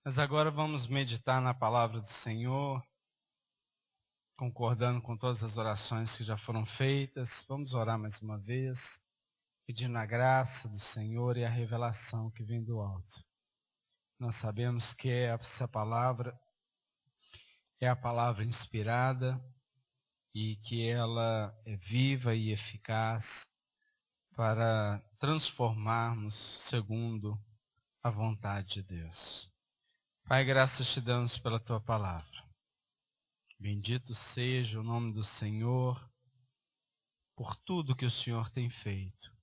Mas agora vamos meditar na palavra do Senhor, concordando com todas as orações que já foram feitas. Vamos orar mais uma vez, pedindo a graça do Senhor e a revelação que vem do alto. Nós sabemos que essa palavra é a palavra inspirada e que ela é viva e eficaz para transformarmos segundo a vontade de Deus. Pai, graças te damos pela tua palavra. Bendito seja o nome do Senhor por tudo que o Senhor tem feito.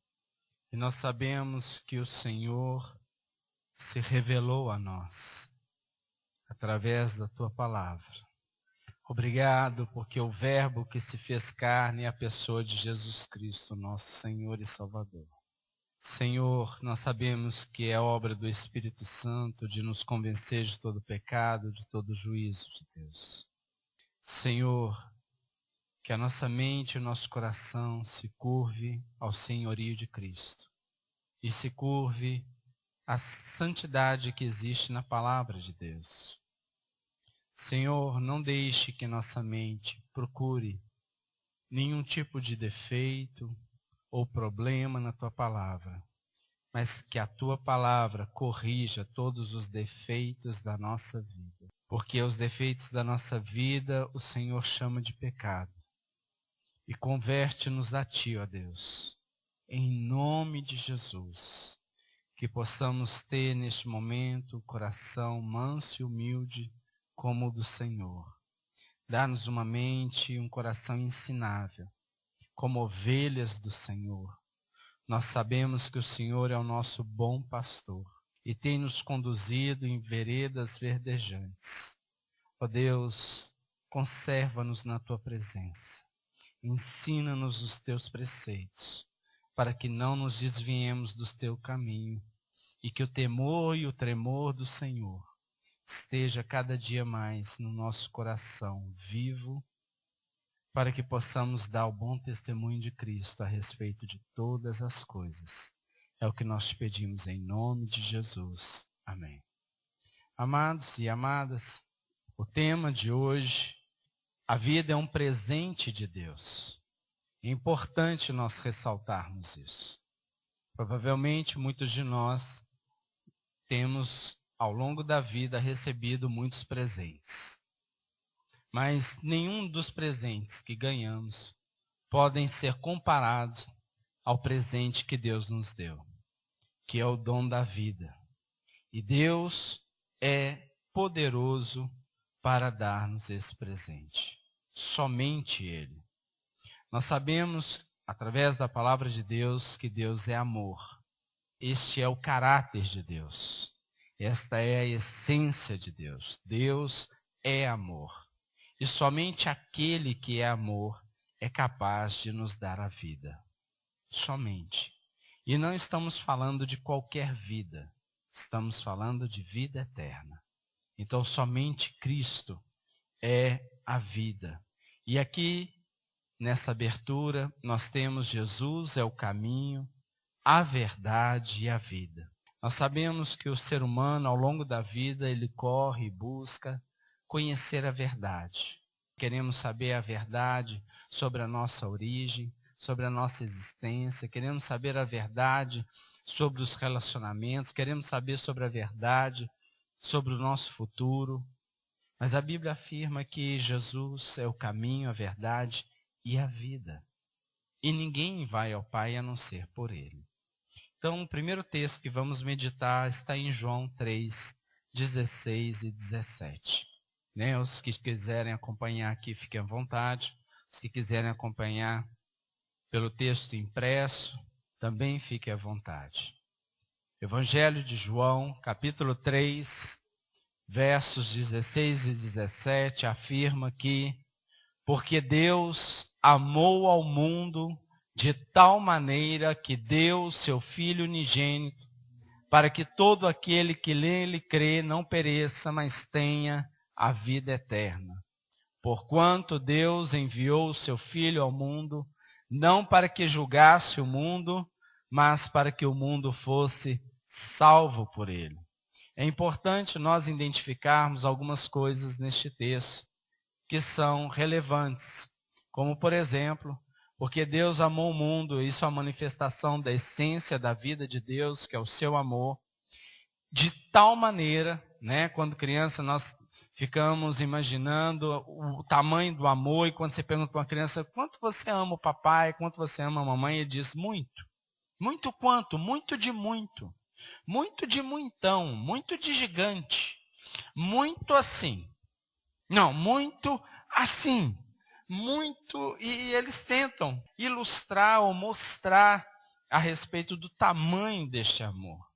E nós sabemos que o Senhor se revelou a nós através da tua palavra. Obrigado porque o Verbo que se fez carne é a pessoa de Jesus Cristo, nosso Senhor e Salvador. Senhor, nós sabemos que é obra do Espírito Santo de nos convencer de todo pecado, de todo juízo de Deus. Senhor, que a nossa mente e o nosso coração se curve ao senhorio de Cristo e se curve à santidade que existe na palavra de Deus. Senhor, não deixe que nossa mente procure nenhum tipo de defeito ou problema na tua palavra, mas que a tua palavra corrija todos os defeitos da nossa vida. Porque os defeitos da nossa vida o Senhor chama de pecado. E converte-nos a ti, ó Deus, em nome de Jesus, que possamos ter neste momento o coração manso e humilde como o do Senhor. Dá-nos uma mente e um coração ensinável, como ovelhas do Senhor. Nós sabemos que o Senhor é o nosso bom pastor e tem nos conduzido em veredas verdejantes. Ó Deus, conserva-nos na tua presença. Ensina-nos os teus preceitos, para que não nos desviemos do teu caminho e que o temor e o tremor do Senhor esteja cada dia mais no nosso coração vivo, para que possamos dar o bom testemunho de Cristo a respeito de todas as coisas. É o que nós te pedimos em nome de Jesus. Amém. Amados e amadas, o tema de hoje, a vida é um presente de Deus. É importante nós ressaltarmos isso. Provavelmente muitos de nós temos, ao longo da vida, recebido muitos presentes. Mas nenhum dos presentes que ganhamos podem ser comparados ao presente que Deus nos deu, que é o dom da vida. E Deus é poderoso para dar-nos esse presente. Somente Ele. Nós sabemos, através da palavra de Deus, que Deus é amor. Este é o caráter de Deus. Esta é a essência de Deus. Deus é amor. E somente aquele que é amor é capaz de nos dar a vida. Somente. E não estamos falando de qualquer vida. Estamos falando de vida eterna. Então, somente Cristo é a vida. E aqui, nessa abertura, nós temos Jesus é o caminho, a verdade e a vida. Nós sabemos que o ser humano, ao longo da vida, ele corre e busca conhecer a verdade. Queremos saber a verdade sobre a nossa origem, sobre a nossa existência. Queremos saber a verdade sobre os relacionamentos. Queremos saber sobre a verdade sobre o nosso futuro. Mas a Bíblia afirma que Jesus é o caminho, a verdade e a vida. E ninguém vai ao Pai a não ser por Ele. Então, o primeiro texto que vamos meditar está em João 3, 16 e 17. Os que quiserem acompanhar aqui, fiquem à vontade. Os que quiserem acompanhar pelo texto impresso, também fiquem à vontade. Evangelho de João, capítulo 3, versos 16 e 17, afirma que porque Deus amou ao mundo de tal maneira que deu o seu Filho unigênito, para que todo aquele que nele crê não pereça, mas tenha a vida eterna. Porquanto Deus enviou o seu Filho ao mundo, não para que julgasse o mundo, mas para que o mundo fosse salvo por ele. É importante nós identificarmos algumas coisas neste texto que são relevantes, como por exemplo, porque Deus amou o mundo, isso é a manifestação da essência da vida de Deus, que é o seu amor, de tal maneira, né, quando criança nós ficamos imaginando o tamanho do amor, e quando você pergunta para uma criança, quanto você ama o papai, quanto você ama a mamãe, ele diz, muito. Muito quanto? Muito de muito. Muito de muitão, muito de gigante, muito assim. Não, muito assim. Muito, e eles tentam ilustrar ou mostrar a respeito do tamanho deste amor.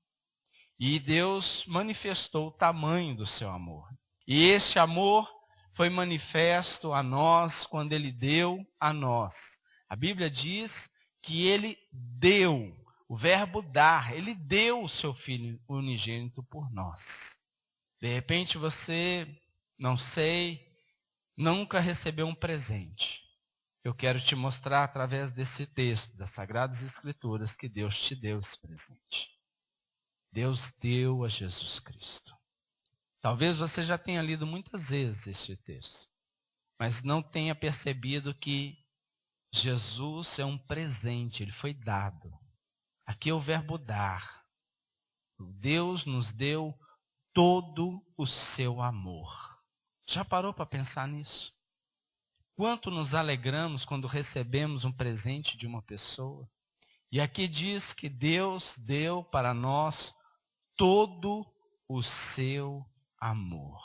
E Deus manifestou o tamanho do seu amor. E este amor foi manifesto a nós quando ele deu a nós. A Bíblia diz que ele deu, o verbo dar, ele deu o seu Filho unigênito por nós. De repente você, não sei, nunca recebeu um presente. Eu quero te mostrar através desse texto, das Sagradas Escrituras, que Deus te deu esse presente. Deus deu a Jesus Cristo. Talvez você já tenha lido muitas vezes este texto, mas não tenha percebido que Jesus é um presente, ele foi dado. Aqui é o verbo dar. Deus nos deu todo o seu amor. Já parou para pensar nisso? Quanto nos alegramos quando recebemos um presente de uma pessoa? E aqui diz que Deus deu para nós todo o seu amor.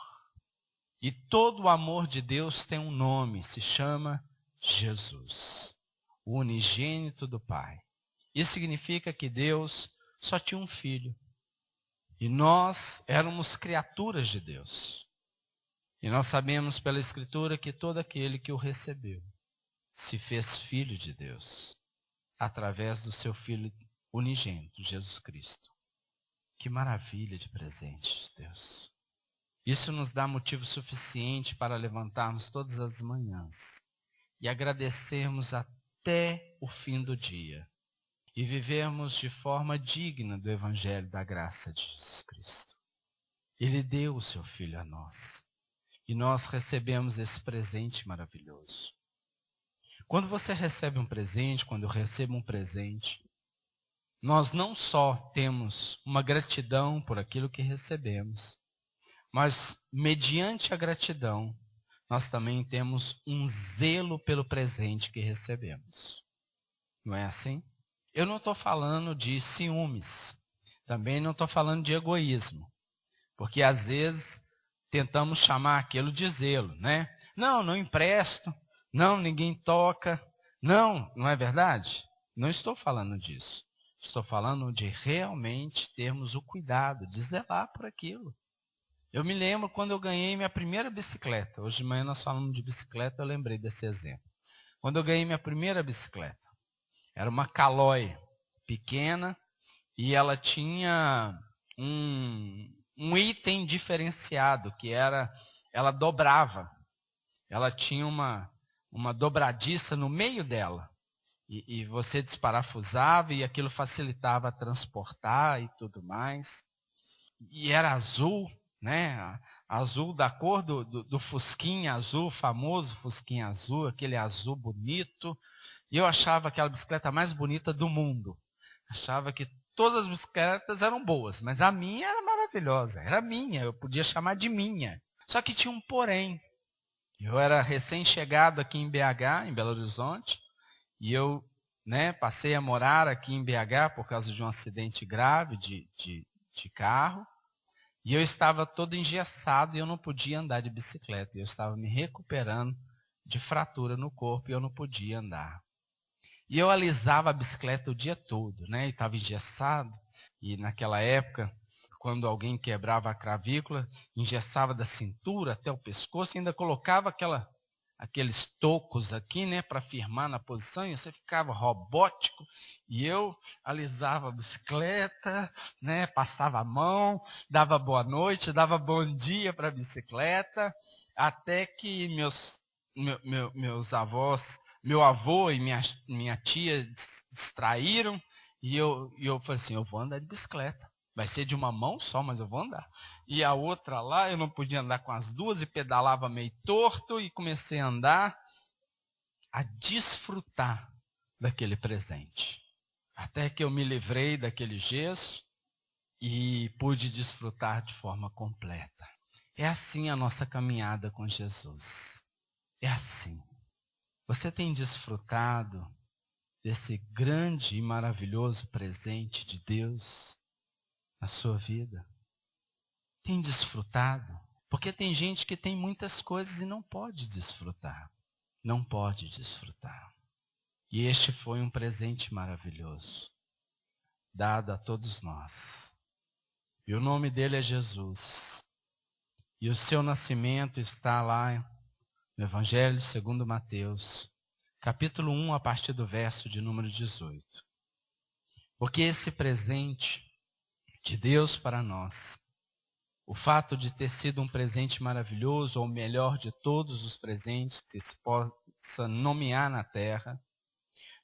E todo o amor de Deus tem um nome, se chama Jesus, o unigênito do Pai. Isso significa que Deus só tinha um filho. E nós éramos criaturas de Deus. E nós sabemos pela Escritura que todo aquele que o recebeu se fez filho de Deus, através do seu Filho unigênito, Jesus Cristo. Que maravilha de presente de Deus. Isso nos dá motivo suficiente para levantarmos todas as manhãs e agradecermos até o fim do dia e vivermos de forma digna do Evangelho da graça de Jesus Cristo. Ele deu o seu Filho a nós. E nós recebemos esse presente maravilhoso. Quando você recebe um presente, quando eu recebo um presente, nós não só temos uma gratidão por aquilo que recebemos, mas mediante a gratidão, nós também temos um zelo pelo presente que recebemos. Não é assim? Eu não estou falando de ciúmes, também não estou falando de egoísmo, porque às vezes tentamos chamar aquilo de zelo, né? Não, não empresto, não, ninguém toca, não é verdade? Não estou falando disso. Estou falando de realmente termos o cuidado de zelar por aquilo. Eu me lembro quando eu ganhei minha primeira bicicleta. Hoje de manhã nós falamos de bicicleta, eu lembrei desse exemplo. Quando eu ganhei minha primeira bicicleta, era uma Caloi pequena e ela tinha um item diferenciado, que era, ela dobrava. Ela tinha uma dobradiça no meio dela. E você desparafusava e aquilo facilitava transportar e tudo mais. E era azul, né? Azul da cor do Fusquinha azul, famoso Fusquinha azul, aquele azul bonito. E eu achava aquela bicicleta mais bonita do mundo. Achava que todas as bicicletas eram boas, mas a minha era maravilhosa, era minha, eu podia chamar de minha. Só que tinha um porém. Eu era recém-chegado aqui em BH, em Belo Horizonte, e eu passei a morar aqui em BH por causa de um acidente grave de carro, e eu estava todo engessado e eu não podia andar de bicicleta. Eu estava me recuperando de fratura no corpo e eu não podia andar. E eu alisava a bicicleta o dia todo, né? E estava engessado. E naquela época, quando alguém quebrava a clavícula, engessava da cintura até o pescoço e ainda colocava aqueles tocos aqui, né? Para firmar na posição e você ficava robótico. E eu alisava a bicicleta, né? Passava a mão, dava boa noite, dava bom dia para a bicicleta, até que meus avós, meu avô e minha tia distraíram, e eu falei assim, eu vou andar de bicicleta. Vai ser de uma mão só, mas eu vou andar. E a outra lá, eu não podia andar com as duas e pedalava meio torto e comecei a andar, a desfrutar daquele presente. Até que eu me livrei daquele gesso e pude desfrutar de forma completa. É assim a nossa caminhada com Jesus. É assim. Você tem desfrutado desse grande e maravilhoso presente de Deus na sua vida? Tem desfrutado? Porque tem gente que tem muitas coisas e não pode desfrutar. Não pode desfrutar. E este foi um presente maravilhoso, dado a todos nós. E o nome dele é Jesus. E o seu nascimento está lá no Evangelho segundo Mateus, capítulo 1, a partir do verso de número 18. Porque esse presente de Deus para nós, o fato de ter sido um presente maravilhoso, ou o melhor de todos os presentes que se possa nomear na terra,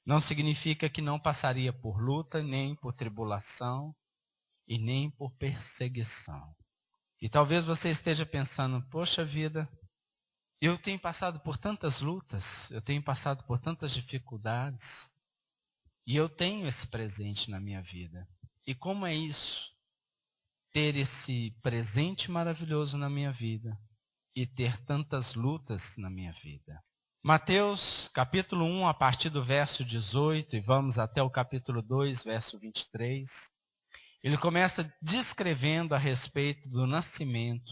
não significa que não passaria por luta, nem por tribulação, e nem por perseguição. E talvez você esteja pensando, poxa vida, eu tenho passado por tantas lutas, eu tenho passado por tantas dificuldades, e eu tenho esse presente na minha vida. E como é isso? Ter esse presente maravilhoso na minha vida e ter tantas lutas na minha vida. Mateus capítulo 1, a partir do verso 18, e vamos até o capítulo 2, verso 23. Ele começa descrevendo a respeito do nascimento,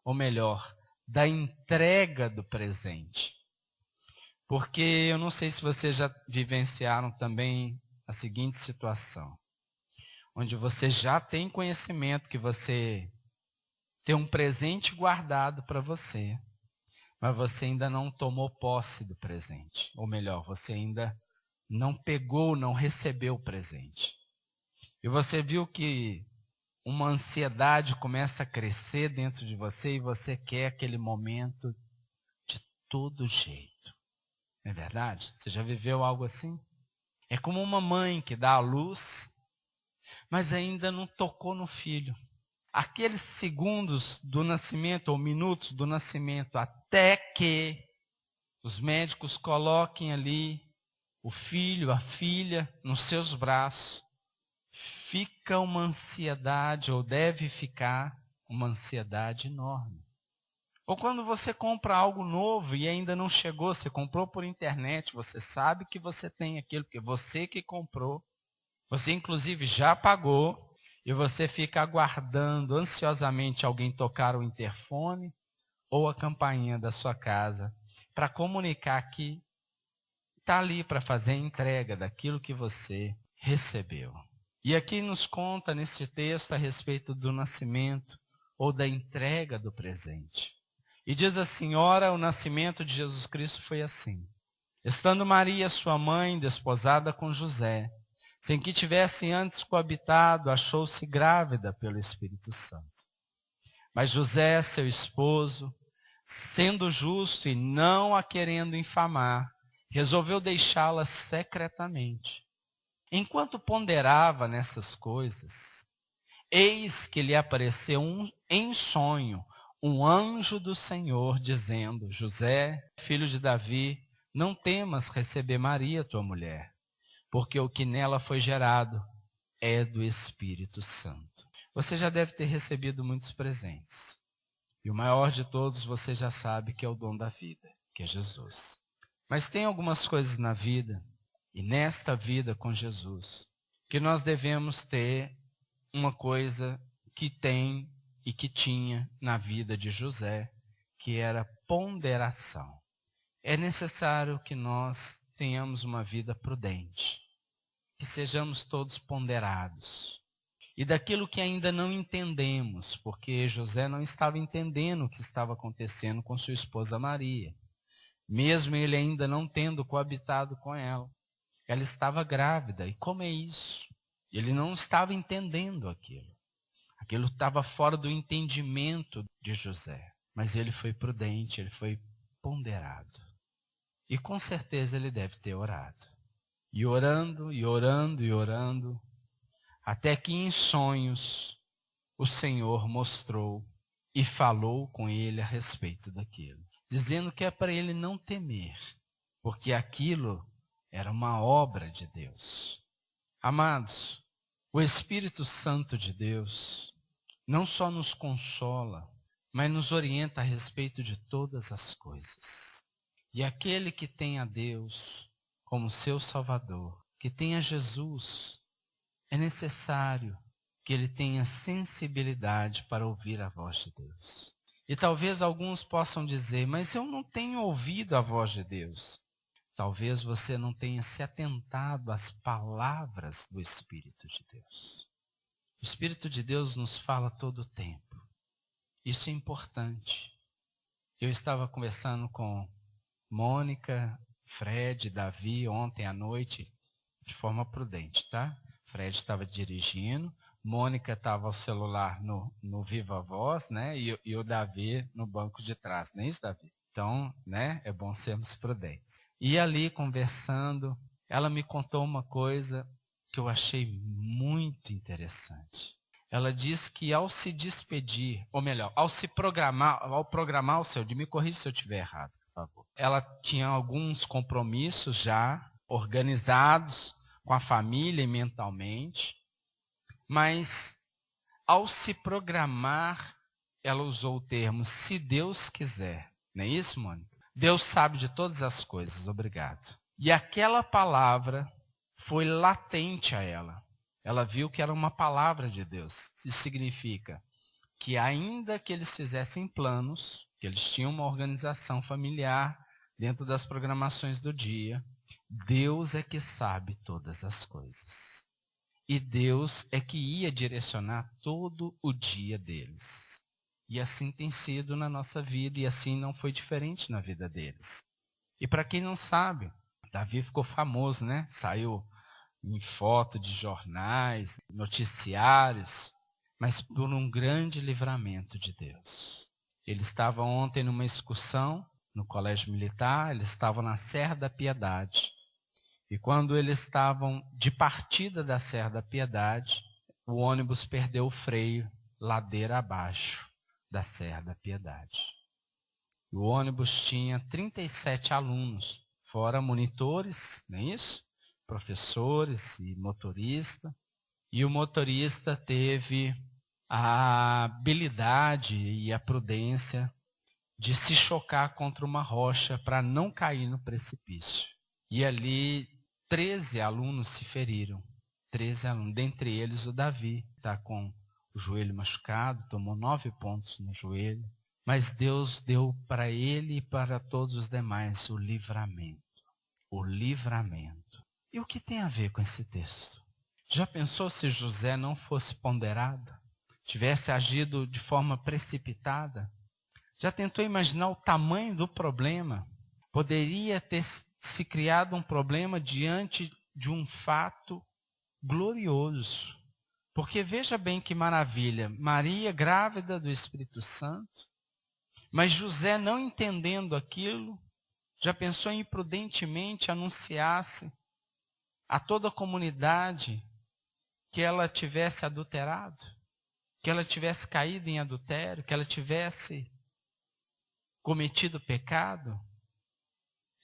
ou melhor, da entrega do presente. Porque eu não sei se vocês já vivenciaram também a seguinte situação, onde você já tem conhecimento que você tem um presente guardado para você, mas você ainda não tomou posse do presente. Ou melhor, você ainda não pegou, não recebeu o presente. E você viu que uma ansiedade começa a crescer dentro de você e você quer aquele momento de todo jeito. Não é verdade? Você já viveu algo assim? É como uma mãe que dá à luz, mas ainda não tocou no filho. Aqueles segundos do nascimento, ou minutos do nascimento, até que os médicos coloquem ali o filho, a filha, nos seus braços, fica uma ansiedade, ou deve ficar uma ansiedade enorme. Ou quando você compra algo novo e ainda não chegou, você comprou por internet, você sabe que você tem aquilo, porque você que comprou, você inclusive já pagou, e você fica aguardando ansiosamente alguém tocar o interfone ou a campainha da sua casa para comunicar que está ali para fazer a entrega daquilo que você recebeu. E aqui nos conta nesse texto a respeito do nascimento ou da entrega do presente. E diz assim, ora, o nascimento de Jesus Cristo foi assim. Estando Maria, sua mãe, desposada com José, sem que tivesse antes coabitado, achou-se grávida pelo Espírito Santo. Mas José, seu esposo, sendo justo e não a querendo infamar, resolveu deixá-la secretamente. Enquanto ponderava nessas coisas, eis que lhe apareceu em sonho um anjo do Senhor, dizendo, José, filho de Davi, não temas receber Maria, tua mulher, porque o que nela foi gerado é do Espírito Santo. Você já deve ter recebido muitos presentes. E o maior de todos você já sabe que é o dom da vida, que é Jesus. Mas tem algumas coisas na vida, e nesta vida com Jesus, que nós devemos ter uma coisa que tem e que tinha na vida de José, que era ponderação. É necessário que nós tenhamos uma vida prudente, que sejamos todos ponderados. E daquilo que ainda não entendemos, porque José não estava entendendo o que estava acontecendo com sua esposa Maria. Mesmo ele ainda não tendo coabitado com ela. Ela estava grávida. E como é isso? Ele não estava entendendo aquilo. Aquilo estava fora do entendimento de José. Mas ele foi prudente, ele foi ponderado. E com certeza ele deve ter orado. E orando, e orando, e orando, até que em sonhos o Senhor mostrou e falou com ele a respeito daquilo, dizendo que é para ele não temer, porque aquilo era uma obra de Deus. Amados, o Espírito Santo de Deus não só nos consola, mas nos orienta a respeito de todas as coisas. E aquele que tem a Deus como seu Salvador, que tem a Jesus, é necessário que ele tenha sensibilidade para ouvir a voz de Deus. E talvez alguns possam dizer, mas eu não tenho ouvido a voz de Deus. Talvez você não tenha se atentado às palavras do Espírito de Deus. O Espírito de Deus nos fala todo o tempo. Isso é importante. Eu estava conversando com Mônica, Fred, Davi ontem à noite, de forma prudente, tá? Fred estava dirigindo, Mônica estava ao celular no Viva Voz, né? E o Davi no banco de trás, não é isso, Davi? Então, né? É bom sermos prudentes. E ali, conversando, ela me contou uma coisa que eu achei muito interessante. Ela diz que ao se despedir, ou melhor, ao programar o seu dia, me corrija se eu estiver errado, por favor. Ela tinha alguns compromissos já organizados com a família e mentalmente, mas ao se programar, ela usou o termo, se Deus quiser. Não é isso, Mônica? Deus sabe de todas as coisas, obrigado. E aquela palavra foi latente a ela. Ela viu que era uma palavra de Deus. Isso significa que ainda que eles fizessem planos, que eles tinham uma organização familiar dentro das programações do dia, Deus é que sabe todas as coisas. E Deus é que ia direcionar todo o dia deles. E assim tem sido na nossa vida, e assim não foi diferente na vida deles. E para quem não sabe, Davi ficou famoso, né? Saiu em foto de jornais, noticiários, mas por um grande livramento de Deus. Ele estava ontem numa excursão no Colégio Militar, eles estavam na Serra da Piedade. E quando eles estavam de partida da Serra da Piedade, o ônibus perdeu o freio ladeira abaixo da Serra da Piedade. O ônibus tinha 37 alunos, fora monitores, não é isso? Professores e motorista. E o motorista teve a habilidade e a prudência de se chocar contra uma rocha para não cair no precipício. E ali 13 alunos se feriram. 13 alunos, dentre eles o Davi, que está com o joelho machucado, tomou 9 pontos no joelho. Mas Deus deu para ele e para todos os demais o livramento. O livramento. E o que tem a ver com esse texto? Já pensou se José não fosse ponderado? Tivesse agido de forma precipitada? Já tentou imaginar o tamanho do problema? Poderia ter se criado um problema diante de um fato glorioso. Porque veja bem que maravilha, Maria grávida do Espírito Santo, mas José não entendendo aquilo, já pensou em imprudentemente anunciasse a toda a comunidade que ela tivesse adulterado, que ela tivesse caído em adultério, que ela tivesse cometido pecado?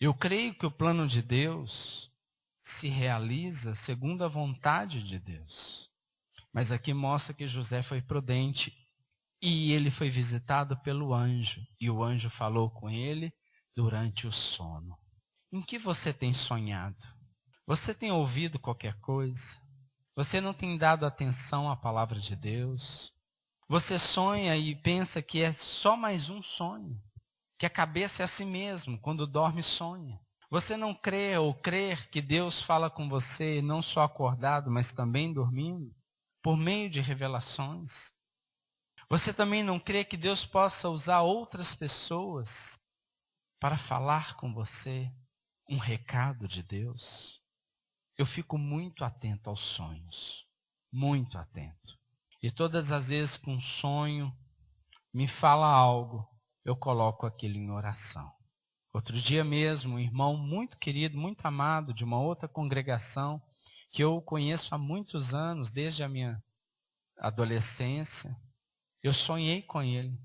Eu creio que o plano de Deus se realiza segundo a vontade de Deus. Mas aqui mostra que José foi prudente e ele foi visitado pelo anjo. E o anjo falou com ele durante o sono. Em que você tem sonhado? Você tem ouvido qualquer coisa? Você não tem dado atenção à palavra de Deus? Você sonha e pensa que é só mais um sonho, que a cabeça é assim mesmo, quando dorme sonha. Você não crê ou crer que Deus fala com você não só acordado, mas também dormindo, por meio de revelações? Você também não crê que Deus possa usar outras pessoas para falar com você um recado de Deus? Eu fico muito atento aos sonhos, muito atento. E todas as vezes que um sonho me fala algo, eu coloco aquilo em oração. Outro dia mesmo, um irmão muito querido, muito amado, de uma outra congregação, que eu conheço há muitos anos, desde a minha adolescência, eu sonhei com ele.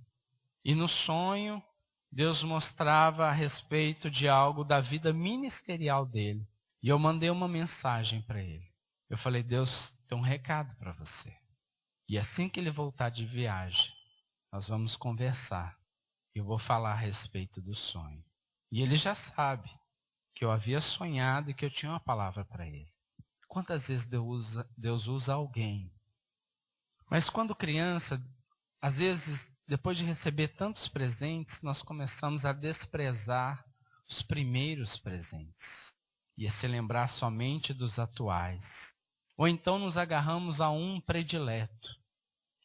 E no sonho, Deus mostrava a respeito de algo da vida ministerial dele. E eu mandei uma mensagem para ele. Eu falei, Deus tem um recado para você. E assim que ele voltar de viagem, nós vamos conversar. Eu vou falar a respeito do sonho. E ele já sabe que eu havia sonhado e que eu tinha uma palavra para ele. Quantas vezes Deus usa alguém? Mas quando criança, às vezes, depois de receber tantos presentes, nós começamos a desprezar os primeiros presentes. E a se lembrar somente dos atuais. Ou então nos agarramos a um predileto.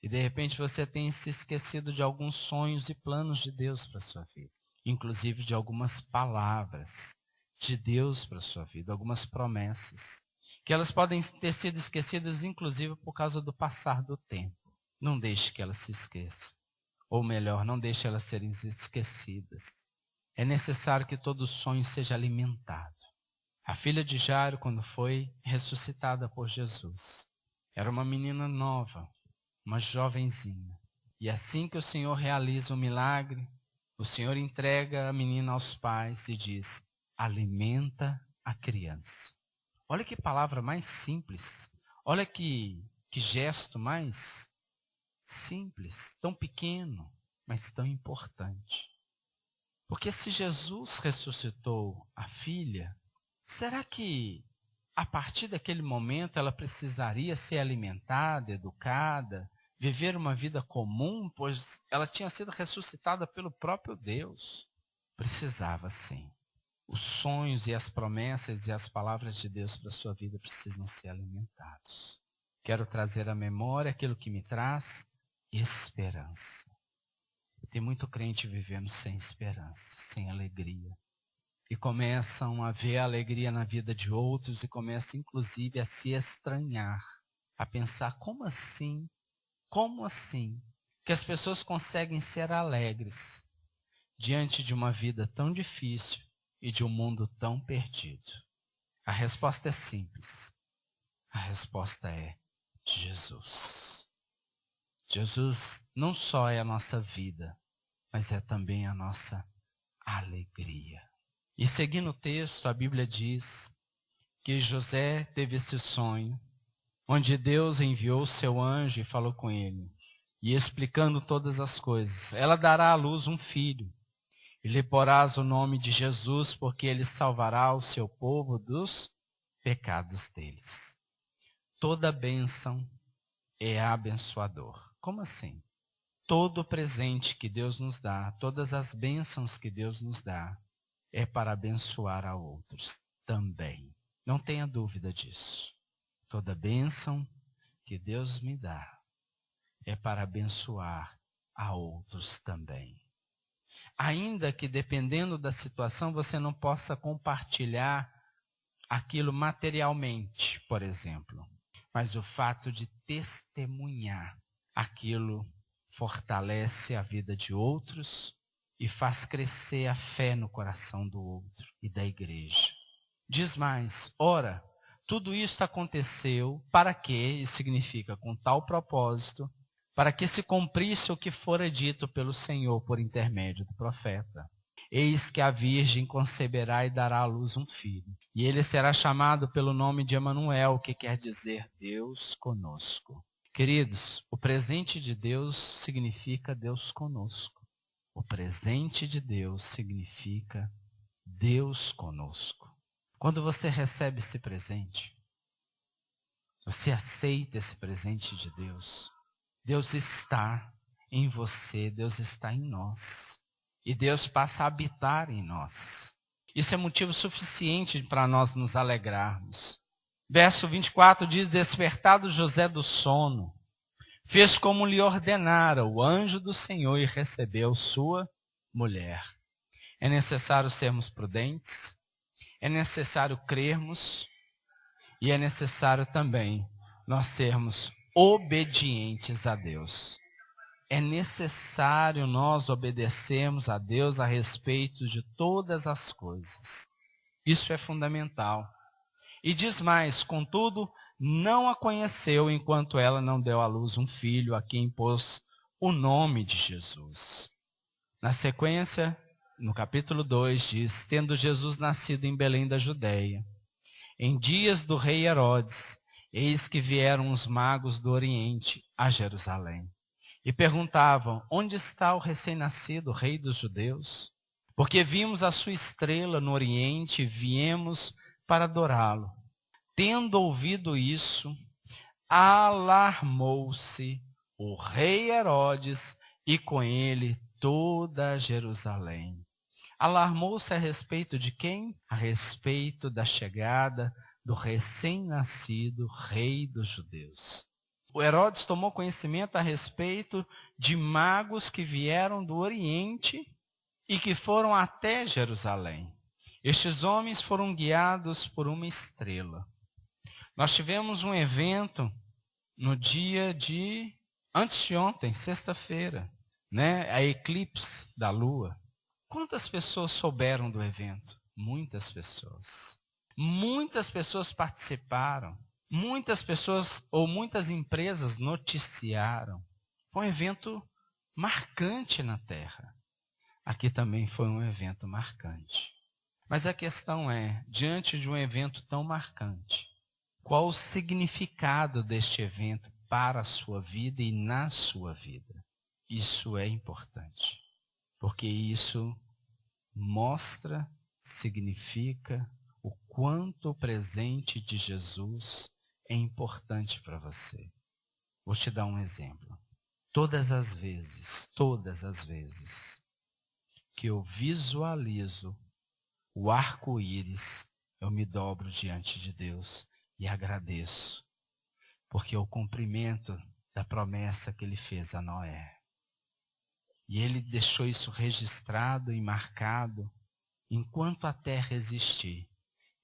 E de repente você tem se esquecido de alguns sonhos e planos de Deus para a sua vida. Inclusive de algumas palavras de Deus para a sua vida, algumas promessas. Que elas podem ter sido esquecidas inclusive por causa do passar do tempo. Não deixe que elas se esqueçam. Ou melhor, não deixe elas serem esquecidas. É necessário que todo sonho seja alimentado. A filha de Jairo, quando foi ressuscitada por Jesus, era uma menina nova, uma jovenzinha. E assim que o Senhor realiza o milagre, o Senhor entrega a menina aos pais e diz, alimenta a criança. Olha que palavra mais simples. Olha que gesto mais simples, tão pequeno, mas tão importante. Porque se Jesus ressuscitou a filha, será que a partir daquele momento ela precisaria ser alimentada, educada, viver uma vida comum, pois ela tinha sido ressuscitada pelo próprio Deus? Precisava sim. Os sonhos e as promessas e as palavras de Deus para a sua vida precisam ser alimentados. Quero trazer à memória aquilo que me traz esperança. Tem muito crente vivendo sem esperança, sem alegria. E começam a ver a alegria na vida de outros e começam inclusive a se estranhar, a pensar como assim que as pessoas conseguem ser alegres diante de uma vida tão difícil e de um mundo tão perdido. A resposta é simples. A resposta é Jesus. Jesus não só é a nossa vida, mas é também a nossa alegria. E seguindo o texto, a Bíblia diz que José teve esse sonho, onde Deus enviou o seu anjo e falou com ele, e explicando todas as coisas. Ela dará à luz um filho, e lhe porás o nome de Jesus, porque ele salvará o seu povo dos pecados deles. Toda bênção é abençoador. Como assim? Todo presente que Deus nos dá, todas as bênçãos que Deus nos dá, é para abençoar a outros também. Não tenha dúvida disso. Toda bênção que Deus me dá é para abençoar a outros também. Ainda que dependendo da situação você não possa compartilhar aquilo materialmente, por exemplo. Mas o fato de testemunhar aquilo fortalece a vida de outros e faz crescer a fé no coração do outro e da igreja. Diz mais, ora, tudo isso aconteceu para que, isso significa com tal propósito, para que se cumprisse o que fora dito pelo Senhor por intermédio do profeta. Eis que a virgem conceberá e dará à luz um filho, e ele será chamado pelo nome de Emanuel, que quer dizer Deus conosco. Queridos, o presente de Deus significa Deus conosco. O presente de Deus significa Deus conosco. Quando você recebe esse presente, você aceita esse presente de Deus. Deus está em você, Deus está em nós. E Deus passa a habitar em nós. Isso é motivo suficiente para nós nos alegrarmos. Verso 24 diz, despertado José do sono, fez como lhe ordenara o anjo do Senhor e recebeu sua mulher. É necessário sermos prudentes, é necessário crermos e é necessário também nós sermos obedientes a Deus. É necessário nós obedecermos a Deus a respeito de todas as coisas. Isso é fundamental. E diz mais, contudo, não a conheceu enquanto ela não deu à luz um filho a quem pôs o nome de Jesus. Na sequência, no capítulo 2, diz, tendo Jesus nascido em Belém da Judeia, em dias do rei Herodes, eis que vieram os magos do Oriente a Jerusalém. E perguntavam, onde está o recém-nascido rei dos judeus? Porque vimos a sua estrela no Oriente e viemos para adorá-lo. Tendo ouvido isso, alarmou-se o rei Herodes e com ele toda Jerusalém. Alarmou-se a respeito de quem? A respeito da chegada do recém-nascido rei dos judeus. O Herodes tomou conhecimento a respeito de magos que vieram do Oriente e que foram até Jerusalém. Estes homens foram guiados por uma estrela. Nós tivemos um evento no dia de antes de ontem, sexta-feira, né? A eclipse da lua. Quantas pessoas souberam do evento? Muitas pessoas. Muitas pessoas participaram. Muitas pessoas ou muitas empresas noticiaram. Foi um evento marcante na Terra. Aqui também foi um evento marcante. Mas a questão é, diante de um evento tão marcante, qual o significado deste evento para a sua vida e na sua vida? Isso é importante, porque isso mostra, significa o quanto o presente de Jesus é importante para você. Vou te dar um exemplo. Todas as vezes que eu visualizo o arco-íris, eu me dobro diante de Deus e agradeço, porque é o cumprimento da promessa que ele fez a Noé. E ele deixou isso registrado e marcado. Enquanto a terra existir,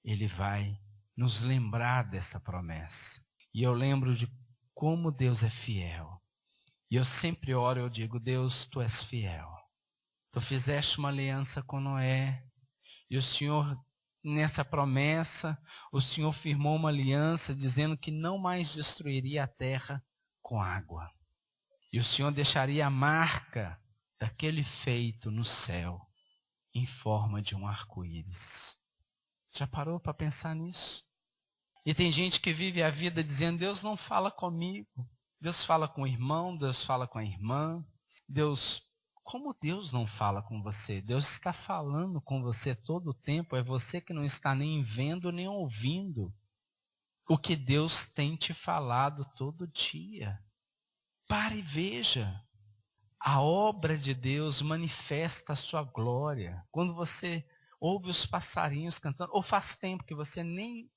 ele vai nos lembrar dessa promessa. E eu lembro de como Deus é fiel. E eu sempre oro e eu digo, Deus, tu és fiel. Tu fizeste uma aliança com Noé. E o Senhor, nessa promessa, o Senhor firmou uma aliança dizendo que não mais destruiria a terra com água. E o Senhor deixaria a marca daquele feito no céu, em forma de um arco-íris. Já parou para pensar nisso? E tem gente que vive a vida dizendo, Deus não fala comigo. Deus fala com o irmão, Deus fala com a irmã. Como Deus não fala com você? Deus está falando com você todo o tempo. É você que não está nem vendo, nem ouvindo o que Deus tem te falado todo dia. Pare e veja. A obra de Deus manifesta a sua glória. Quando você ouve os passarinhos cantando, ou faz tempo que você nem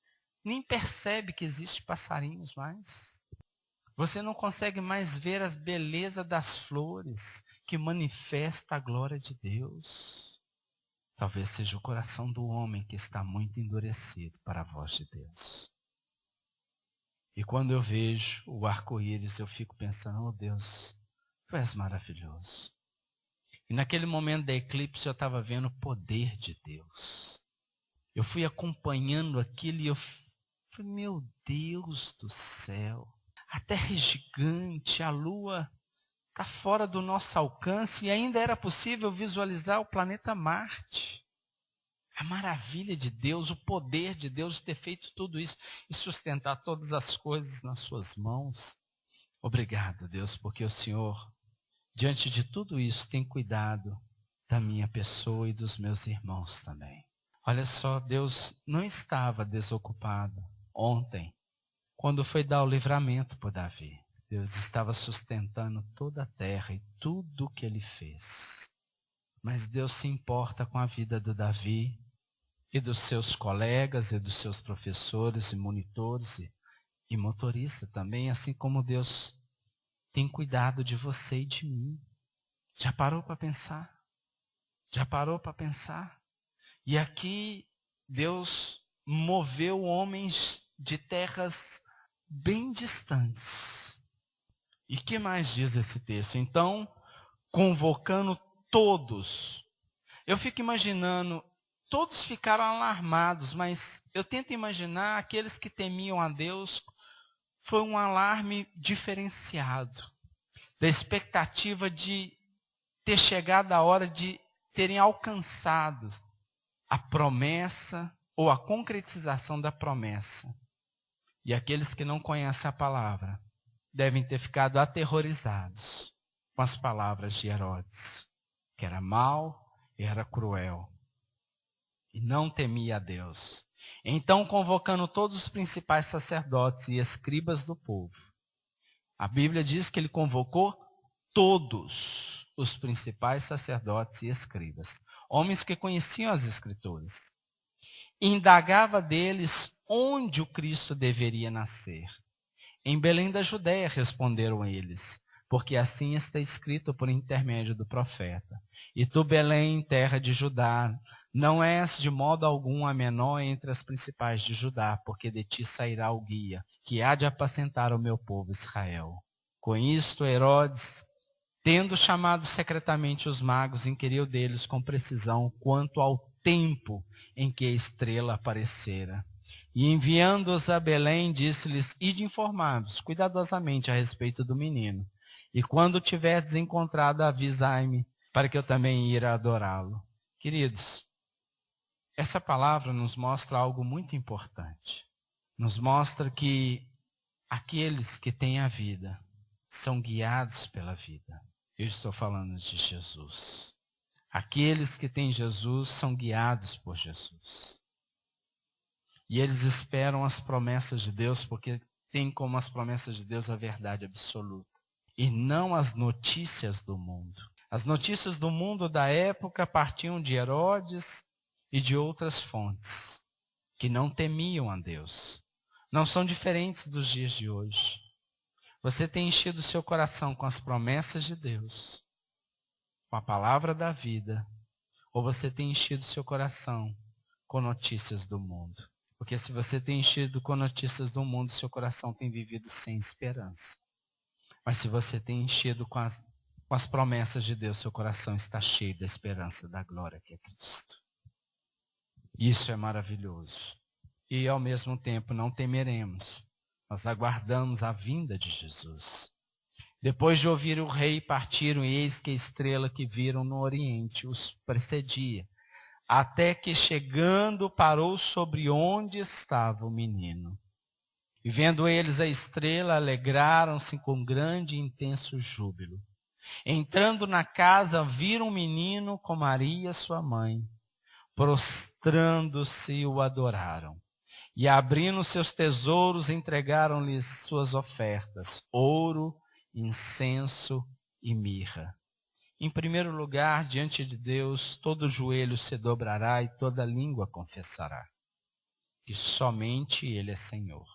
percebe que existem passarinhos mais. Você não consegue mais ver as belezas das flores que manifesta a glória de Deus. Talvez seja o coração do homem que está muito endurecido para a voz de Deus. E quando eu vejo o arco-íris, eu fico pensando, oh Deus, tu és maravilhoso. E naquele momento da eclipse eu estava vendo o poder de Deus. Eu fui acompanhando aquilo e eu falei, meu Deus do céu. A terra é gigante, a lua está fora do nosso alcance e ainda era possível visualizar o planeta Marte. A maravilha de Deus, o poder de Deus de ter feito tudo isso e sustentar todas as coisas nas suas mãos. Obrigado, Deus, porque o Senhor, diante de tudo isso, tem cuidado da minha pessoa e dos meus irmãos também. Olha só, Deus não estava desocupado ontem, quando foi dar o livramento para Davi. Deus estava sustentando toda a terra e tudo o que ele fez. Mas Deus se importa com a vida do Davi e dos seus colegas e dos seus professores e monitores e motorista também, assim como Deus tem cuidado de você e de mim. Já parou para pensar? Já parou para pensar? E aqui Deus moveu homens de terras bem distantes. E que mais diz esse texto? Então, convocando todos. Eu fico imaginando todos ficaram alarmados, mas eu tento imaginar aqueles que temiam a Deus, foi um alarme diferenciado, da expectativa de ter chegado a hora de terem alcançado a promessa ou a concretização da promessa. E aqueles que não conhecem a palavra devem ter ficado aterrorizados com as palavras de Herodes, que era mau e era cruel, e não temia a Deus. Então, convocando todos os principais sacerdotes e escribas do povo, a Bíblia diz que ele convocou todos os principais sacerdotes e escribas, homens que conheciam as Escrituras, indagava deles onde o Cristo deveria nascer. Em Belém da Judéia, responderam eles, porque assim está escrito por intermédio do profeta. E tu, Belém, terra de Judá, não és de modo algum a menor entre as principais de Judá, porque de ti sairá o guia, que há de apacentar o meu povo Israel. Com isto, Herodes, tendo chamado secretamente os magos, inquiriu deles com precisão quanto ao tempo em que a estrela aparecera. E enviando-os a Belém, disse-lhes, ide informar-vos cuidadosamente a respeito do menino. E quando tiverdes encontrado, avisai-me, para que eu também ira adorá-lo. Queridos, essa palavra nos mostra algo muito importante. Nos mostra que aqueles que têm a vida são guiados pela vida. Eu estou falando de Jesus. Aqueles que têm Jesus são guiados por Jesus. E eles esperam as promessas de Deus, porque tem como as promessas de Deus a verdade absoluta. E não as notícias do mundo. As notícias do mundo da época partiam de Herodes e de outras fontes, que não temiam a Deus. Não são diferentes dos dias de hoje. Você tem enchido seu coração com as promessas de Deus, com a palavra da vida, ou você tem enchido seu coração com notícias do mundo? Porque se você tem enchido com notícias do mundo, seu coração tem vivido sem esperança. Mas se você tem enchido com as promessas de Deus, seu coração está cheio da esperança da glória que é Cristo. Isso é maravilhoso. E ao mesmo tempo não temeremos. Nós aguardamos a vinda de Jesus. Depois de ouvir o rei, partiram, e eis que a estrela que viram no oriente os precedia, até que chegando parou sobre onde estava o menino. E vendo eles a estrela, alegraram-se com grande e intenso júbilo. Entrando na casa, viram o menino com Maria, sua mãe. Prostrando-se, o adoraram. E abrindo seus tesouros, entregaram-lhes suas ofertas, ouro, incenso e mirra. Em primeiro lugar, diante de Deus, todo joelho se dobrará e toda língua confessará que somente Ele é Senhor.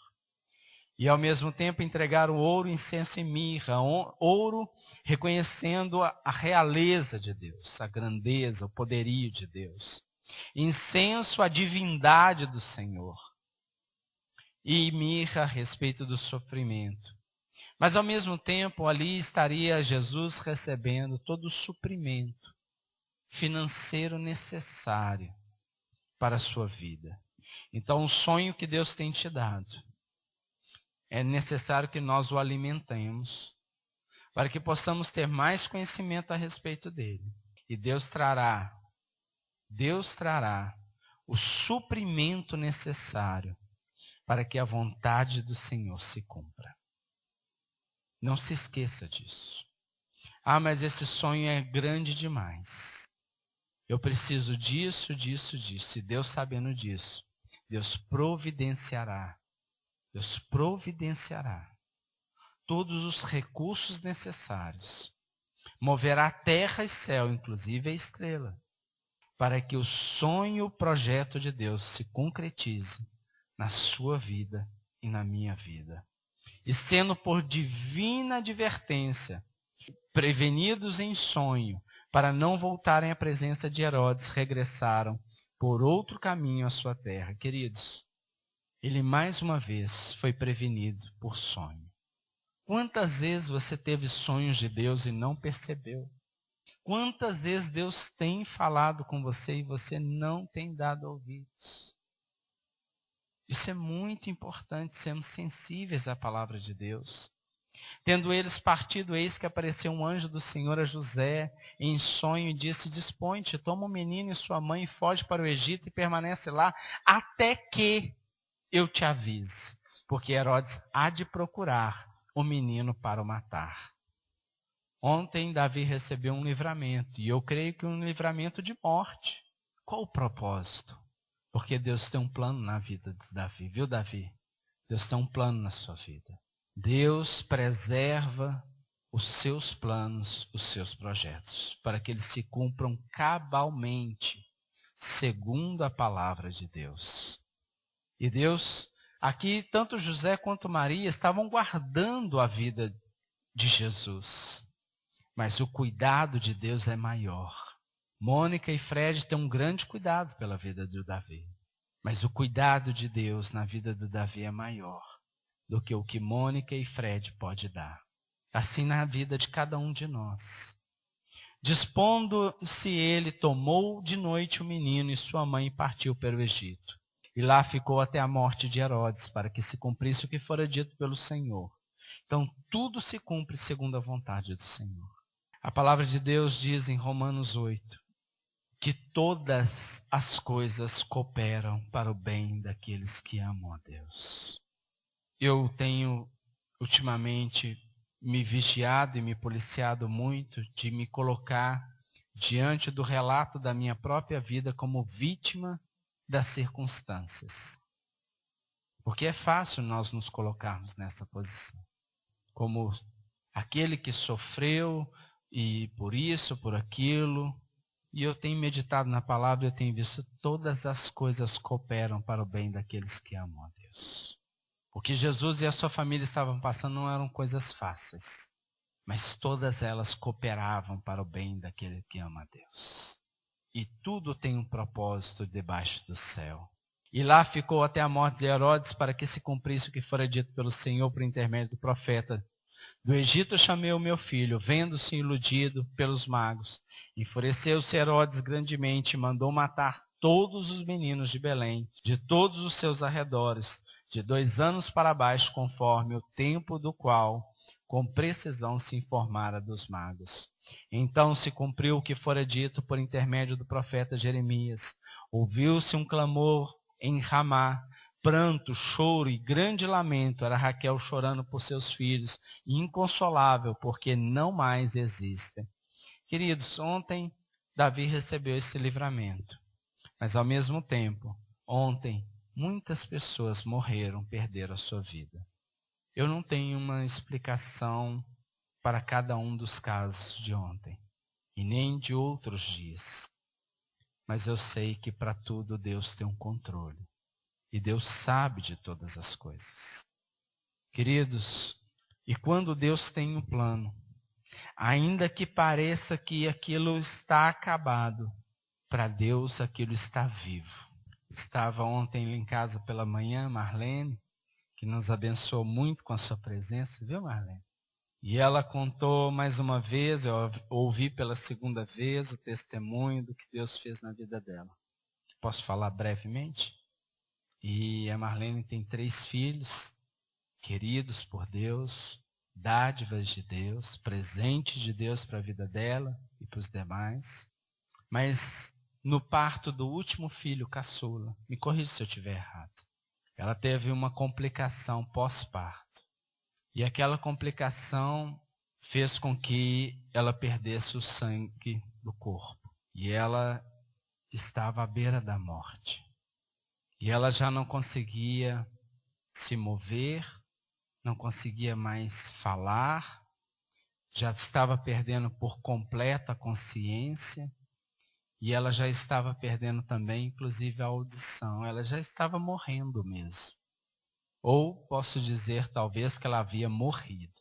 E ao mesmo tempo entregaram ouro, incenso e mirra. Ouro reconhecendo a realeza de Deus, a grandeza, o poderio de Deus. Incenso, a divindade do Senhor. E mirra a respeito do sofrimento. Mas ao mesmo tempo ali estaria Jesus recebendo todo o suprimento financeiro necessário para a sua vida. Então o sonho que Deus tem te dado, é necessário que nós o alimentemos, para que possamos ter mais conhecimento a respeito dele. E Deus trará o suprimento necessário para que a vontade do Senhor se cumpra. Não se esqueça disso. Ah, mas esse sonho é grande demais. Eu preciso disso, disso, disso. E Deus, sabendo disso, Deus providenciará todos os recursos necessários. Moverá terra e céu, inclusive a estrela, para que o sonho, o projeto de Deus se concretize na sua vida e na minha vida. E sendo por divina advertência, prevenidos em sonho, para não voltarem à presença de Herodes, regressaram por outro caminho à sua terra. Queridos, ele mais uma vez foi prevenido por sonho. Quantas vezes você teve sonhos de Deus e não percebeu? Quantas vezes Deus tem falado com você e você não tem dado ouvidos? Isso é muito importante, sermos sensíveis à palavra de Deus. Tendo eles partido, eis que apareceu um anjo do Senhor a José em sonho e disse: dispõe-te, toma o menino e sua mãe e foge para o Egito e permanece lá até que eu te avise. Porque Herodes há de procurar o menino para o matar. Ontem Davi recebeu um livramento, e eu creio que um livramento de morte. Qual o propósito? Porque Deus tem um plano na vida de Davi, viu, Davi? Deus tem um plano na sua vida. Deus preserva os seus planos, os seus projetos, para que eles se cumpram cabalmente, segundo a palavra de Deus. E Deus, aqui, tanto José quanto Maria estavam guardando a vida de Jesus. Mas o cuidado de Deus é maior. Mônica e Fred têm um grande cuidado pela vida de Davi. Mas o cuidado de Deus na vida de Davi é maior do que o que Mônica e Fred pode dar. Assim na vida de cada um de nós. Dispondo-se ele, tomou de noite o menino e sua mãe e partiu para o Egito. E lá ficou até a morte de Herodes, para que se cumprisse o que fora dito pelo Senhor. Então tudo se cumpre segundo a vontade do Senhor. A palavra de Deus diz em Romanos 8, que todas as coisas cooperam para o bem daqueles que amam a Deus. Eu tenho ultimamente me vigiado e me policiado muito de me colocar diante do relato da minha própria vida como vítima das circunstâncias. Porque é fácil nós nos colocarmos nessa posição. Como aquele que sofreu e por isso, por aquilo. E eu tenho meditado na palavra e eu tenho visto todas as coisas cooperam para o bem daqueles que amam a Deus. O que Jesus e a sua família estavam passando não eram coisas fáceis, mas todas elas cooperavam para o bem daquele que ama a Deus. E tudo tem um propósito debaixo do céu. E lá ficou até a morte de Herodes, para que se cumprisse o que fora dito pelo Senhor por intermédio do profeta. Do Egito chamei o meu filho, vendo-se iludido pelos magos. Enfureceu-se Herodes grandemente e mandou matar todos os meninos de Belém, de todos os seus arredores, de 2 anos para baixo, conforme o tempo do qual, com precisão, se informara dos magos. Então se cumpriu o que fora dito por intermédio do profeta Jeremias. Ouviu-se um clamor em Ramá, pranto, choro e grande lamento. Era Raquel chorando por seus filhos, inconsolável, porque não mais existem. Queridos, ontem Davi recebeu esse livramento. Mas ao mesmo tempo, ontem, muitas pessoas morreram, perderam a sua vida. Eu não tenho uma explicação para cada um dos casos de ontem, e nem de outros dias. Mas eu sei que para tudo Deus tem um controle. E Deus sabe de todas as coisas. Queridos, e quando Deus tem um plano, ainda que pareça que aquilo está acabado, para Deus aquilo está vivo. Estava ontem em casa pela manhã, Marlene, que nos abençoou muito com a sua presença, viu, Marlene? E ela contou mais uma vez, eu ouvi pela segunda vez o testemunho do que Deus fez na vida dela. Posso falar brevemente? E a Marlene tem 3 filhos, queridos por Deus, dádivas de Deus, presente de Deus para a vida dela e para os demais. Mas no parto do último filho, caçula, me corrija se eu estiver errado, ela teve uma complicação pós-parto. E aquela complicação fez com que ela perdesse o sangue do corpo. E ela estava à beira da morte. E ela já não conseguia se mover, não conseguia mais falar, já estava perdendo por completo a consciência, e ela já estava perdendo também, inclusive, a audição. Ela já estava morrendo mesmo. Ou posso dizer, talvez, que ela havia morrido.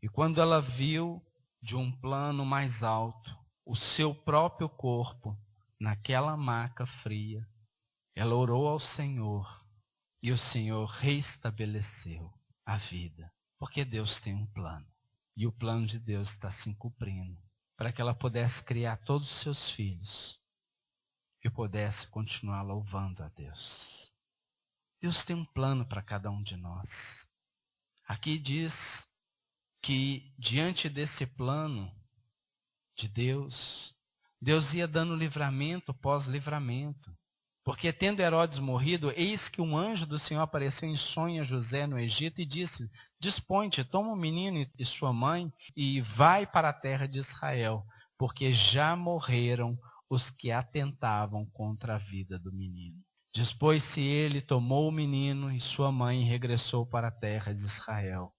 E quando ela viu de um plano mais alto o seu próprio corpo naquela maca fria, ela orou ao Senhor e o Senhor reestabeleceu a vida. Porque Deus tem um plano. E o plano de Deus está se cumprindo. para que ela pudesse criar todos os seus filhos e pudesse continuar louvando a Deus. Deus tem um plano para cada um de nós. Aqui diz que diante desse plano de Deus, Deus ia dando livramento pós-livramento. Porque tendo Herodes morrido, eis que um anjo do Senhor apareceu em sonho a José no Egito e disse: dispõe-te, toma o menino e sua mãe e vai para a terra de Israel, porque já morreram os que atentavam contra a vida do menino. Dispôs-se ele, tomou o menino e sua mãe e regressou para a terra de Israel.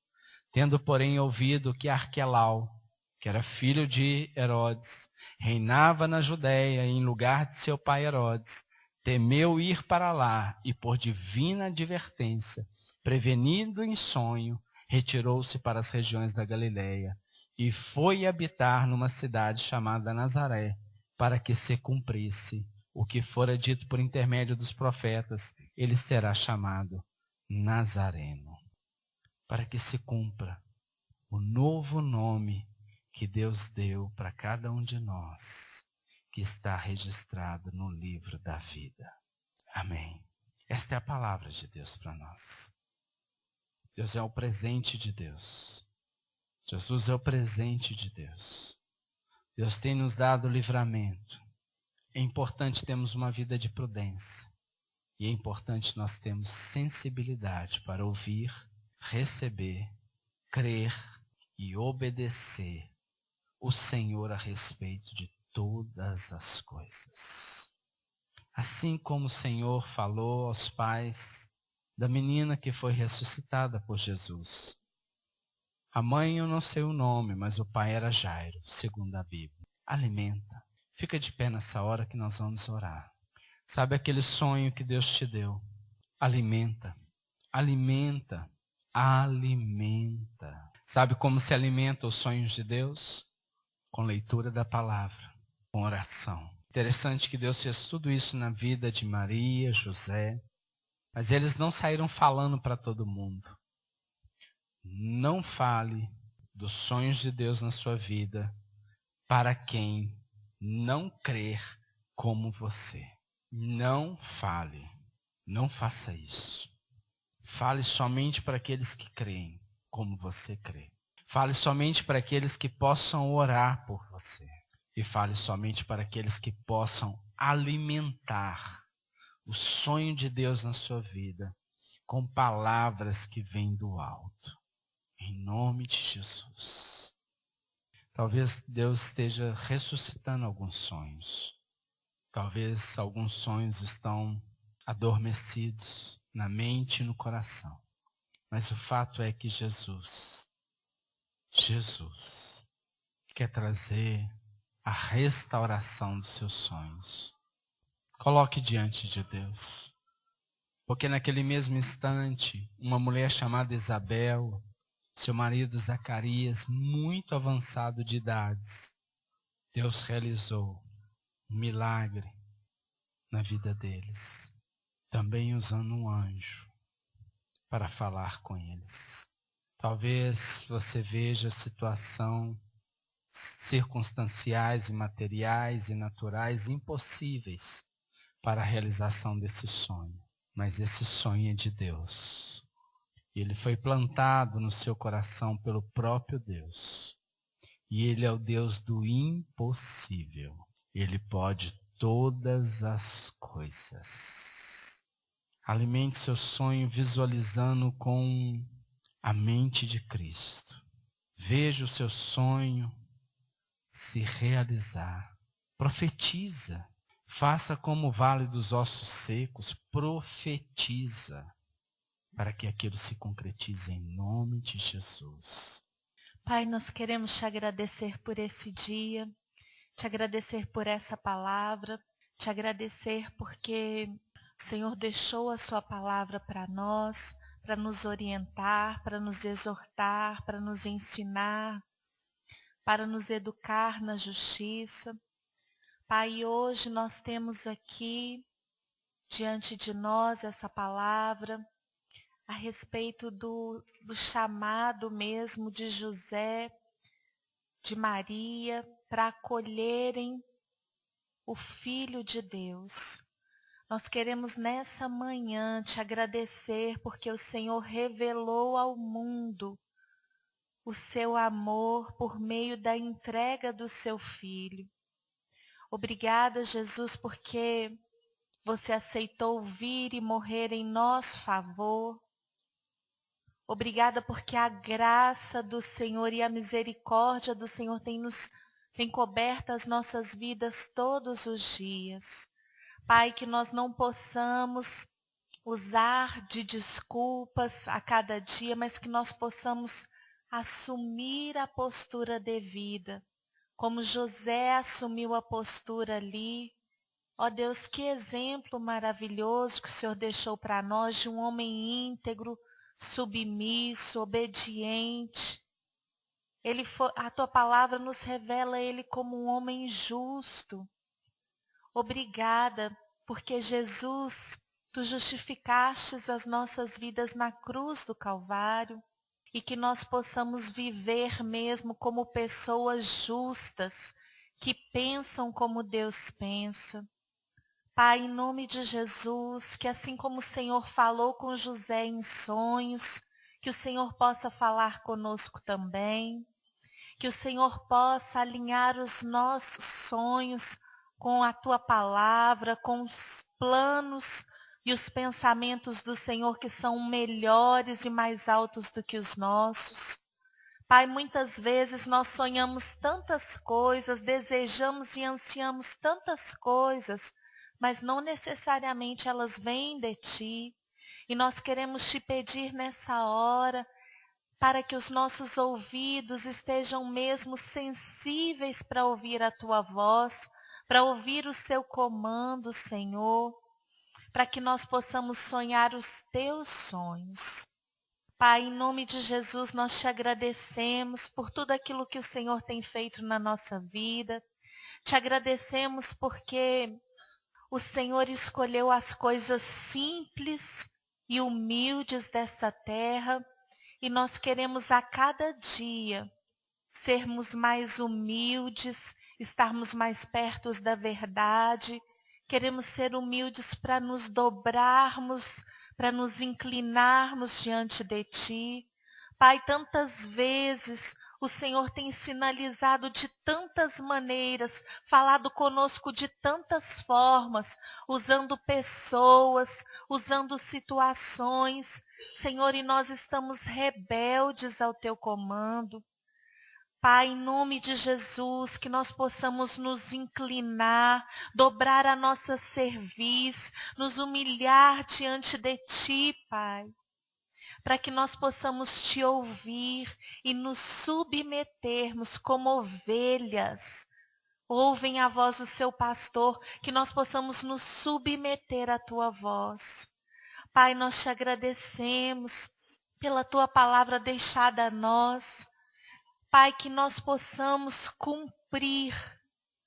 Tendo, porém, ouvido que Arquelau, que era filho de Herodes, reinava na Judéia em lugar de seu pai Herodes, temeu ir para lá e, por divina advertência, prevenido em sonho, retirou-se para as regiões da Galiléia e foi habitar numa cidade chamada Nazaré, para que se cumprisse o que fora dito por intermédio dos profetas: ele será chamado Nazareno. Para que se cumpra o novo nome que Deus deu para cada um de nós, que está registrado no livro da vida. Amém. Esta é a palavra de Deus para nós. Deus é o presente de Deus. Jesus é o presente de Deus. Deus tem nos dado livramento. É importante termos uma vida de prudência. E é importante nós termos sensibilidade para ouvir, receber, crer e obedecer o Senhor a respeito de todas as coisas. Assim como o Senhor falou aos pais da menina que foi ressuscitada por Jesus. A mãe eu não sei o nome, mas o pai era Jairo, segundo a Bíblia. Alimenta. Fica de pé nessa hora que nós vamos orar. Sabe aquele sonho que Deus te deu? Alimenta. Alimenta. Alimenta. Sabe como se alimenta os sonhos de Deus? Com leitura da palavra, com oração. Interessante que Deus fez tudo isso na vida de Maria, José, mas eles não saíram falando para todo mundo. Não fale dos sonhos de Deus na sua vida para quem não crer como você. Não fale, não faça isso. Fale somente para aqueles que creem como você crê. Fale somente para aqueles que possam orar por você. E fale somente para aqueles que possam alimentar o sonho de Deus na sua vida com palavras que vêm do alto. Em nome de Jesus. Talvez Deus esteja ressuscitando alguns sonhos. Talvez alguns sonhos estão adormecidos na mente e no coração. Mas o fato é que Jesus quer trazer a restauração dos seus sonhos. Coloque diante de Deus. Porque naquele mesmo instante, uma mulher chamada Isabel, seu marido Zacarias, muito avançado de idades, Deus realizou um milagre na vida deles. Também usando um anjo para falar com eles. Talvez você veja a situação circunstanciais e materiais e naturais impossíveis para a realização desse sonho. Mas esse sonho é de Deus. E ele foi plantado no seu coração pelo próprio Deus. E ele é o Deus do impossível. Ele pode todas as coisas. Alimente seu sonho visualizando com a mente de Cristo. Veja o seu sonho se realizar. Profetiza. Faça como o vale dos ossos secos. Profetiza. Para que aquilo se concretize em nome de Jesus. Pai, nós queremos te agradecer por esse dia. Te agradecer por essa palavra. Te agradecer porque o Senhor deixou a sua palavra para nós. Para nos orientar, para nos exortar, para nos ensinar, para nos educar na justiça. Pai, hoje nós temos aqui diante de nós essa palavra a respeito do chamado mesmo de José, de Maria, para acolherem o Filho de Deus. Nós queremos nessa manhã te agradecer porque o Senhor revelou ao mundo o seu amor por meio da entrega do seu Filho. Obrigada, Jesus, porque você aceitou vir e morrer em nosso favor. Obrigada porque a graça do Senhor e a misericórdia do Senhor tem coberto as nossas vidas todos os dias. Pai, que nós não possamos usar de desculpas a cada dia, mas que nós possamos assumir a postura devida, como José assumiu a postura ali. Ó Deus, que exemplo maravilhoso que o Senhor deixou para nós de um homem íntegro, submisso, obediente. A tua palavra nos revela ele como um homem justo. Obrigada, porque Jesus, tu justificastes as nossas vidas na cruz do Calvário e que nós possamos viver mesmo como pessoas justas, que pensam como Deus pensa. Pai, em nome de Jesus, que assim como o Senhor falou com José em sonhos, que o Senhor possa falar conosco também, que o Senhor possa alinhar os nossos sonhos com a tua palavra, com os planos e os pensamentos do Senhor que são melhores e mais altos do que os nossos. Pai, muitas vezes nós sonhamos tantas coisas, desejamos e ansiamos tantas coisas, mas não necessariamente elas vêm de ti. E nós queremos te pedir nessa hora, para que os nossos ouvidos estejam mesmo sensíveis para ouvir a tua voz, para ouvir o seu comando, Senhor, para que nós possamos sonhar os teus sonhos. Pai, em nome de Jesus, nós te agradecemos por tudo aquilo que o Senhor tem feito na nossa vida. Te agradecemos porque o Senhor escolheu as coisas simples e humildes dessa terra, e nós queremos a cada dia sermos mais humildes, estarmos mais perto da verdade. Queremos ser humildes para nos dobrarmos, para nos inclinarmos diante de ti. Pai, tantas vezes o Senhor tem sinalizado de tantas maneiras, falado conosco de tantas formas, usando pessoas, usando situações. Senhor, e nós estamos rebeldes ao teu comando. Pai, em nome de Jesus, que nós possamos nos inclinar, dobrar a nossa cerviz, nos humilhar diante de ti, Pai, para que nós possamos te ouvir e nos submetermos como ovelhas. Ouvem a voz do seu pastor, que nós possamos nos submeter à tua voz. Pai, nós te agradecemos pela tua palavra deixada a nós. Pai, que nós possamos cumprir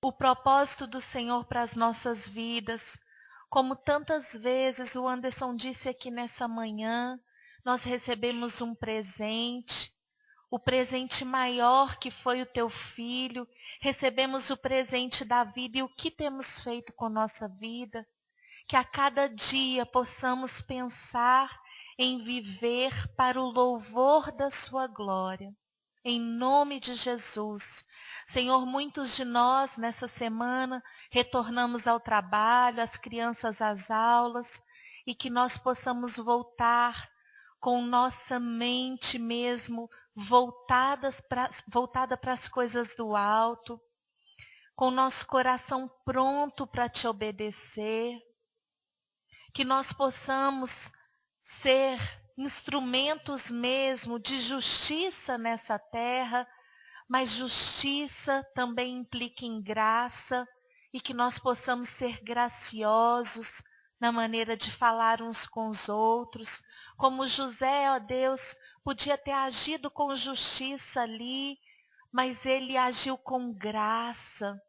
o propósito do Senhor para as nossas vidas. Como tantas vezes o Anderson disse aqui nessa manhã, nós recebemos um presente, o presente maior que foi o teu filho, recebemos o presente da vida e o que temos feito com nossa vida. Que a cada dia possamos pensar em viver para o louvor da sua glória. Em nome de Jesus. Senhor, muitos de nós nessa semana retornamos ao trabalho, as crianças às aulas, e que nós possamos voltar com nossa mente mesmo voltada para as coisas do alto, com nosso coração pronto para te obedecer, que nós possamos ser instrumentos mesmo de justiça nessa terra, mas justiça também implica em graça, e que nós possamos ser graciosos na maneira de falar uns com os outros, como José, ó Deus, podia ter agido com justiça ali, mas ele agiu com graça,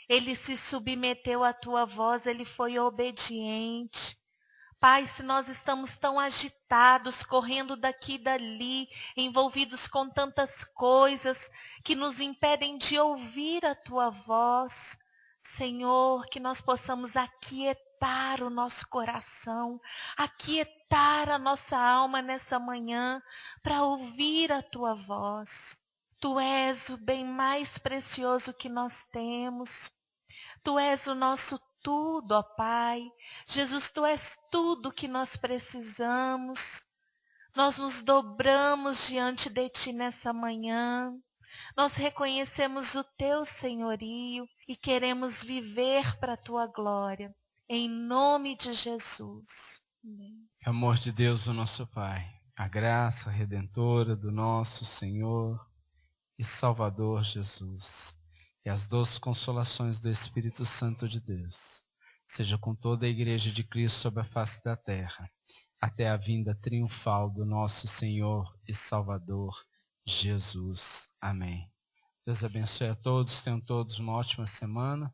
ele se submeteu à tua voz, ele foi obediente. Pai, se nós estamos tão agitados, correndo daqui e dali, envolvidos com tantas coisas que nos impedem de ouvir a Tua voz, Senhor, que nós possamos aquietar o nosso coração, aquietar a nossa alma nessa manhã para ouvir a Tua voz. Tu és o bem mais precioso que nós temos. Tu és o nosso tudo, ó Pai. Jesus, Tu és tudo que nós precisamos. Nós nos dobramos diante de Ti nessa manhã. Nós reconhecemos o Teu senhorio e queremos viver para a Tua glória. Em nome de Jesus. Amém. Que o amor de Deus, o nosso Pai, a graça redentora do nosso Senhor e Salvador Jesus, e as doces consolações do Espírito Santo de Deus, seja com toda a Igreja de Cristo sobre a face da terra, até a vinda triunfal do nosso Senhor e Salvador Jesus. Amém. Deus abençoe a todos, tenham todos uma ótima semana.